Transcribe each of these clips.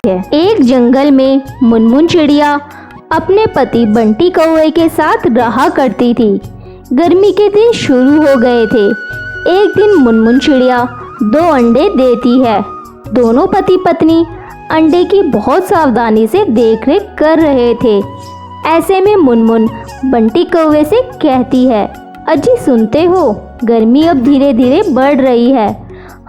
है। एक जंगल में मुनमुन चिड़िया अपने पति बंटी कौवे के साथ रहा करती थी। गर्मी के दिन शुरू हो गए थे। एक दिन मुनमुन चिड़िया 2 अंडे देती है। दोनों पति पत्नी अंडे की बहुत सावधानी से देखरेख कर रहे थे। ऐसे में मुनमुन बंटी कौवे से कहती है, अजी सुनते हो, गर्मी अब धीरे धीरे बढ़ रही है।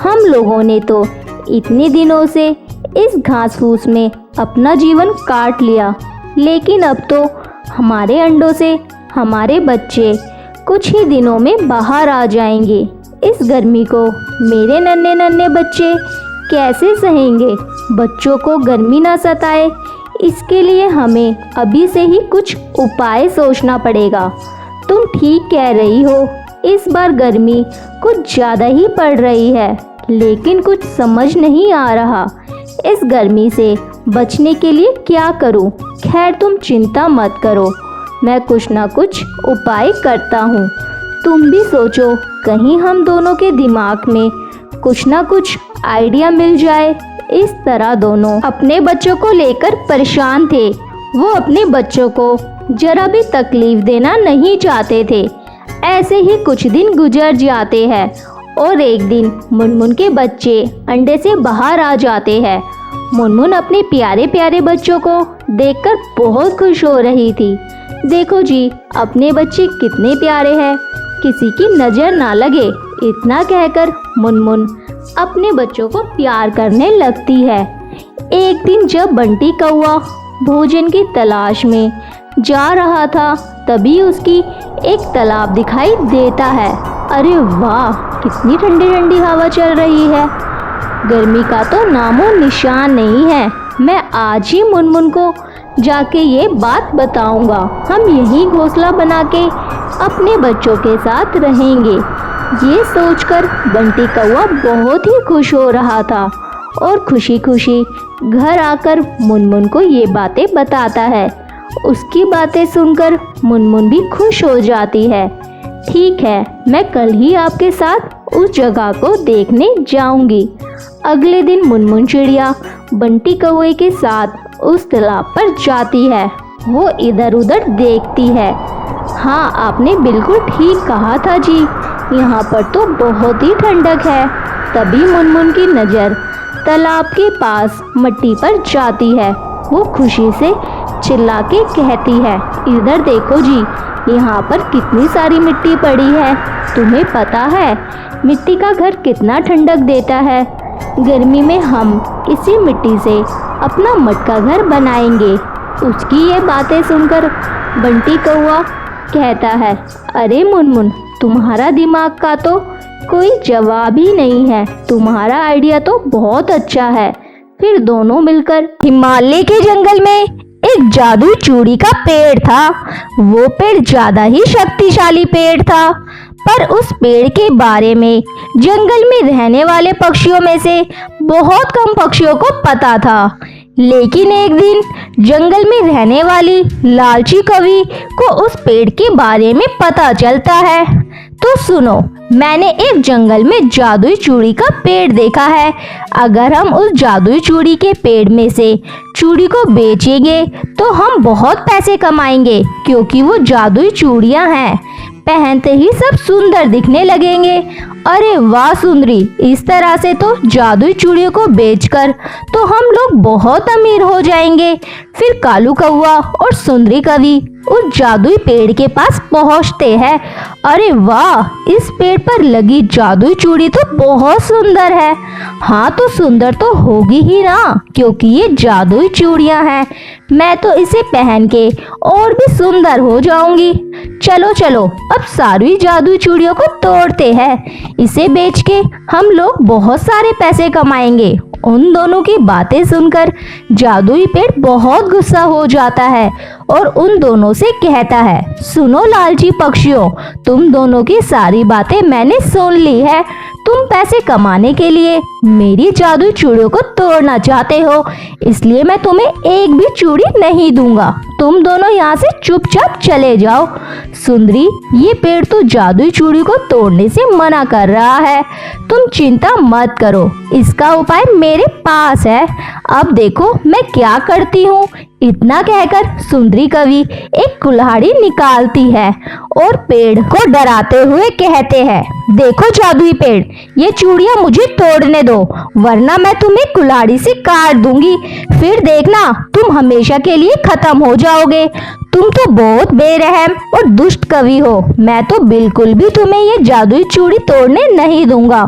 हम लोगों ने तो इतने दिनों से इस घास फूस में अपना जीवन काट लिया, लेकिन अब तो हमारे अंडों से हमारे बच्चे कुछ ही दिनों में बाहर आ जाएंगे। इस गर्मी को मेरे नन्हे नन्हे बच्चे कैसे सहेंगे? बच्चों को गर्मी ना सताए, इसके लिए हमें अभी से ही कुछ उपाय सोचना पड़ेगा। तुम ठीक कह रही हो, इस बार गर्मी कुछ ज़्यादा ही पड़ रही है, लेकिन कुछ समझ नहीं आ रहा इस गर्मी से बचने के लिए क्या करूं? खैर तुम चिंता मत करो, मैं कुछ ना कुछ उपाय करता हूं। तुम भी सोचो, कहीं हम दोनों के दिमाग में कुछ ना कुछ आइडिया मिल जाए। इस तरह दोनों अपने बच्चों को लेकर परेशान थे। वो अपने बच्चों को जरा भी तकलीफ देना नहीं चाहते थे। ऐसे ही कुछ दिन गुजर जाते हैं और एक दिन मुनमुन के बच्चे अंडे से बाहर आ जाते हैं। मुनमुन अपने प्यारे प्यारे बच्चों को देखकर बहुत खुश हो रही थी। देखो जी, अपने बच्चे कितने प्यारे हैं, किसी की नज़र ना लगे। इतना कहकर मुनमुन अपने बच्चों को प्यार करने लगती है। एक दिन जब बंटी कौवा भोजन की तलाश में जा रहा था, तभी उसकी एक तालाब दिखाई देता है। अरे वाह, कितनी ठंडी ठंडी हवा चल रही है। गर्मी का तो नामो निशान नहीं है। मैं आज ही मुनमुन को जाके ये बात बताऊंगा। हम यहीं घोंसला बना के अपने बच्चों के साथ रहेंगे। ये सोचकर बंटी कौवा बहुत ही खुश हो रहा था और खुशी खुशी घर आकर मुनमुन को ये बातें बताता है। उसकी बातें सुनकर मुनमुन भी खुश हो जाती है। ठीक है, मैं कल ही आपके साथ उस जगह को देखने जाऊंगी। अगले दिन मुनमुन चिड़िया बंटी कौवे के साथ उस तालाब पर जाती है। वो इधर उधर देखती है। हाँ, आपने बिल्कुल ठीक कहा था जी, यहाँ पर तो बहुत ही ठंडक है। तभी मुनमुन की नज़र तालाब के पास मिट्टी पर जाती है। वो खुशी से चिल्ला के कहती है, इधर देखो जी, यहाँ पर कितनी सारी मिट्टी पड़ी है। तुम्हें पता है मिट्टी का घर कितना ठंडक देता है? गर्मी में हम इसी मिट्टी से अपना मटका घर बनाएंगे। उसकी ये बातें सुनकर बंटी कौवा कहता है, अरे मुनमुन, तुम्हारा दिमाग का तो कोई जवाब ही नहीं है। तुम्हारा आइडिया तो बहुत अच्छा है। फिर दोनों मिलकर हिमालय के जंगल में एक जादुई चूड़ी का पेड़ था। वो पेड़ ज्यादा ही शक्तिशाली पेड़ था, पर उस पेड़ के बारे में जंगल में रहने वाले पक्षियों में से बहुत कम पक्षियों को पता था। लेकिन एक दिन जंगल में रहने वाली लालची कौवी को उस पेड़ के बारे में पता चलता है। तो सुनो, मैंने एक जंगल में जादुई चूड़ी का पेड़ देखा है। अगर हम उस जादुई चूड़ी के पेड़ में से चूड़ी को बेचेंगे तो हम बहुत पैसे कमाएंगे, क्योंकि वो जादुई चूड़ियां हैं। पहनते ही सब सुंदर दिखने लगेंगे। अरे वाह सुंदरी, इस तरह से तो जादुई चूड़ियों को बेचकर तो हम लोग बहुत अमीर हो जाएंगे। फिर कालू कौवा और सुंदरी कवि उस जादुई पेड़ के पास पहुंचते हैं। अरे वाह, इस पेड़ पर लगी जादुई चूड़ी तो बहुत सुंदर है। हाँ, तो सुंदर तो होगी ही ना, क्योंकि ये जादुई चूड़ियां हैं। मैं तो इसे पहन के और भी सुंदर हो जाऊंगी। चलो चलो, अब सारी जादुई चूड़ियों को तोड़ते हैं। इसे बेच के हम लोग बहुत सारे पैसे कमाएंगे। उन दोनों की बातें सुनकर जादुई पेड़ बहुत गुस्सा हो जाता है और उन दोनों से कहता है, सुनो लालची पक्षियों, तुम दोनों की सारी बातें मैंने सुन ली है। तुम पैसे कमाने के लिए मेरी जादुई चूड़ियों को तोड़ना चाहते हो, इसलिए मैं तुम्हें एक भी चूड़ी नहीं दूंगा। तुम दोनों यहाँ से चुपचाप चले जाओ। सुंदरी, ये पेड़ तो जादुई चूड़ी को तोड़ने से मना कर रहा है। तुम चिंता मत करो, इसका उपाय मेरे पास है। अब देखो मैं क्या करती हूँ। इतना कहकर सुंदरी कवि एक कुल्हाड़ी निकालती है और पेड़ को डराते हुए कहते हैं, देखो जादुई पेड़, ये चूड़ियां मुझे तोड़ने दो, वरना मैं तुम्हें कुल्हाड़ी से काट दूंगी। फिर देखना तुम हमेशा के लिए खत्म हो जाओगे। तुम तो बहुत बेरहम और दुष्ट कवि हो। मैं तो बिल्कुल भी तुम्हें ये जादुई चूड़ी तोड़ने नहीं दूंगा।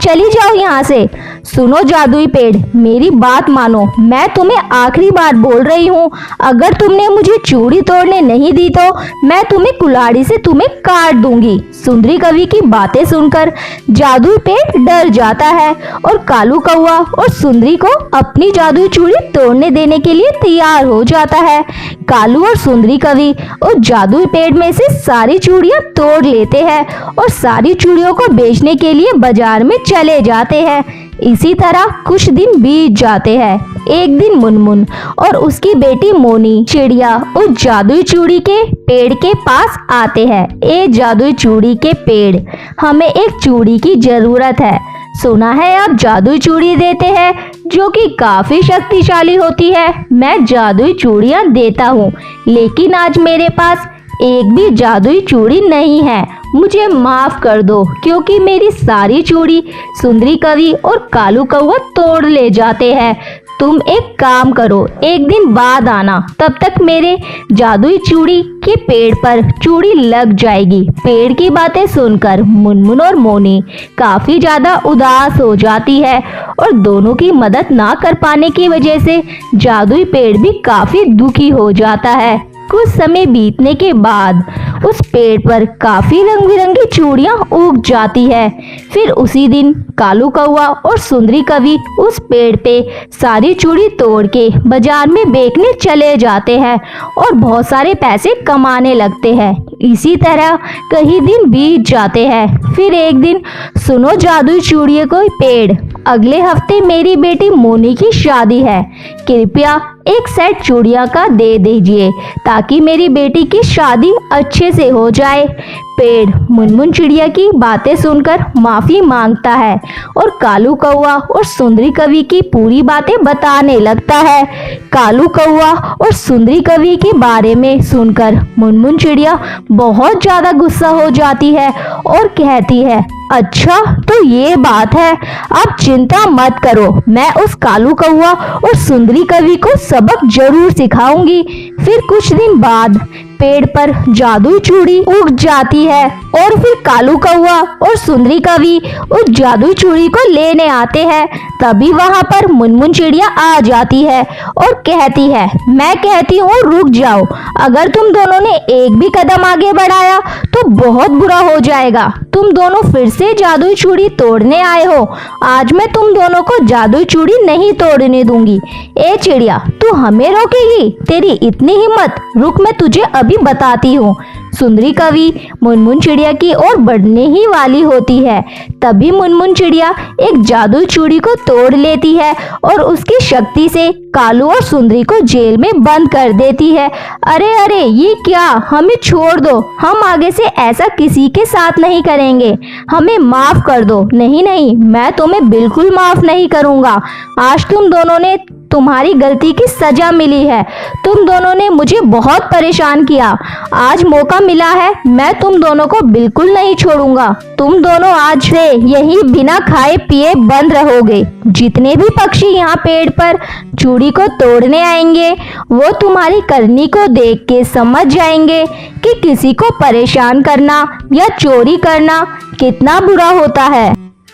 चली जाओ यहाँ से। सुनो जादुई पेड़, मेरी बात मानो। मैं तुम्हें आखिरी बार बोल रही हूँ, अगर तुमने मुझे चूड़ी तोड़ने नहीं दी तो मैं तुम्हें कुल्हाड़ी से तुम्हें काट दूंगी। सुंदरी कवि की बातें सुनकर जादुई पेड़ डर जाता है और कालू कौआ और सुंदरी को अपनी जादुई चूड़ी तोड़ने देने के लिए तैयार हो जाता है। कालू और सुंदरी कवि उस जादुई पेड़ में से सारी चूड़ियां तोड़ लेते हैं और सारी चूड़ियों को बेचने के लिए बाजार में चले जाते हैं। इसी तरह कुछ दिन बीत जाते हैं। एक दिन मुनमुन और उसकी बेटी मोनी चिड़िया उस जादुई चूड़ी के पेड़ के पास आते हैं। ए जादुई चूड़ी के पेड़, हमें एक चूड़ी की जरूरत है। सुना है आप जादुई चूड़ी देते हैं जो कि काफी शक्तिशाली होती है। मैं जादुई चूड़ियां देता हूँ, लेकिन आज मेरे पास एक भी जादुई चूड़ी नहीं है। मुझे माफ कर दो, क्योंकि मेरी सारी चूड़ी सुंदरी कवि और कालू कौआ तोड़ ले जाते हैं। तुम एक काम करो, एक दिन बाद आना, तब तक मेरे जादुई चूड़ी के पेड़ पर चूड़ी लग जाएगी। पेड़ की बातें सुनकर मुनमुन और मोनी काफी ज्यादा उदास हो जाती है और दोनों की मदद ना कर पाने की वजह से जादुई पेड़ भी काफी दुखी हो जाता है। कुछ समय बीतने के बाद उस पेड़ पर काफी रंग बिरंगी चूड़ियां उग जाती है। फिर उसी दिन कालू कौआ और सुंदरी कवि उस पेड़ पे सारी चूड़ी तोड़ के बाजार में बेचने चले जाते हैं और बहुत सारे पैसे कमाने लगते हैं। इसी तरह कई दिन बीत जाते हैं। फिर एक दिन, सुनो जादुई चूड़ियों को पेड़, अगले हफ्ते मेरी बेटी मोनी की शादी है। कृपया एक सेट चूड़ियां का दे दीजिए ताकि मेरी बेटी की शादी अच्छे से हो जाए। पेड़ मुनमुन चिड़िया की बातें सुनकर माफी मांगता है और कालू कौआ और सुंदरी कवि की पूरी बातें बताने लगता है। कालू कौआ और सुंदरी कवि के बारे में सुनकर मुनमुन चिड़िया बहुत ज्यादा गुस्सा हो जाती है और कहती है, अच्छा तो ये बात है, आप चिंता मत करो, मैं उस कालू कौआ और सुंदरी कवि को सबक जरूर सिखाऊंगी। फिर कुछ दिन बाद पेड़ पर जादुई चूड़ी उग जाती है और फिर कालू कौआ और सुंदरी कवि उस जादुई चूड़ी को लेने आते हैं। तभी वहां पर मुनमुन चिड़िया आ जाती है और कहती है, मैं कहती हूँ रुक जाओ, अगर तुम दोनों ने एक भी कदम आगे बढ़ाया तो बहुत बुरा हो जाएगा। तुम दोनों फिर से जादुई चूड़ी तोड़ने आए हो। आज मैं तुम दोनों को जादुई चूड़ी नहीं तोड़ने दूंगी। ए चिड़िया, तू हमें रोकेगी? तेरी इतनी हिम्मत, रुक मैं तुझे अभी बताती हूँ। सुंदरी कवि मुनमुन चिड़िया की ओर बढ़ने ही वाली होती है। तभी मुनमुन चिड़िया एक जादुई चूड़ी को तोड़ लेती है और उसकी शक्ति से कालू और सुंदरी को जेल में बंद कर देती है। अरे अरे, ये क्या, हमें छोड़ दो, हम आगे से ऐसा किसी के साथ नहीं करेंगे, हमें माफ कर दो। नहीं नहीं, मैं तुम्हें बिल्कुल माफ नहीं करूँगा। आज तुम दोनों ने, तुम्हारी गलती की सजा मिली है। तुम दोनों ने मुझे बहुत परेशान किया। आज मौका मिला है, मैं तुम दोनों को बिल्कुल नहीं छोड़ूंगा। तुम दोनों आज से यहीं बिना खाए पिए बंद रहोगे। जितने भी पक्षी यहाँ पेड़ पर चूड़ी को तोड़ने आएंगे वो तुम्हारी करनी को देख के समझ जाएंगे कि किसी को परेशान करना या चोरी करना कितना बुरा होता है।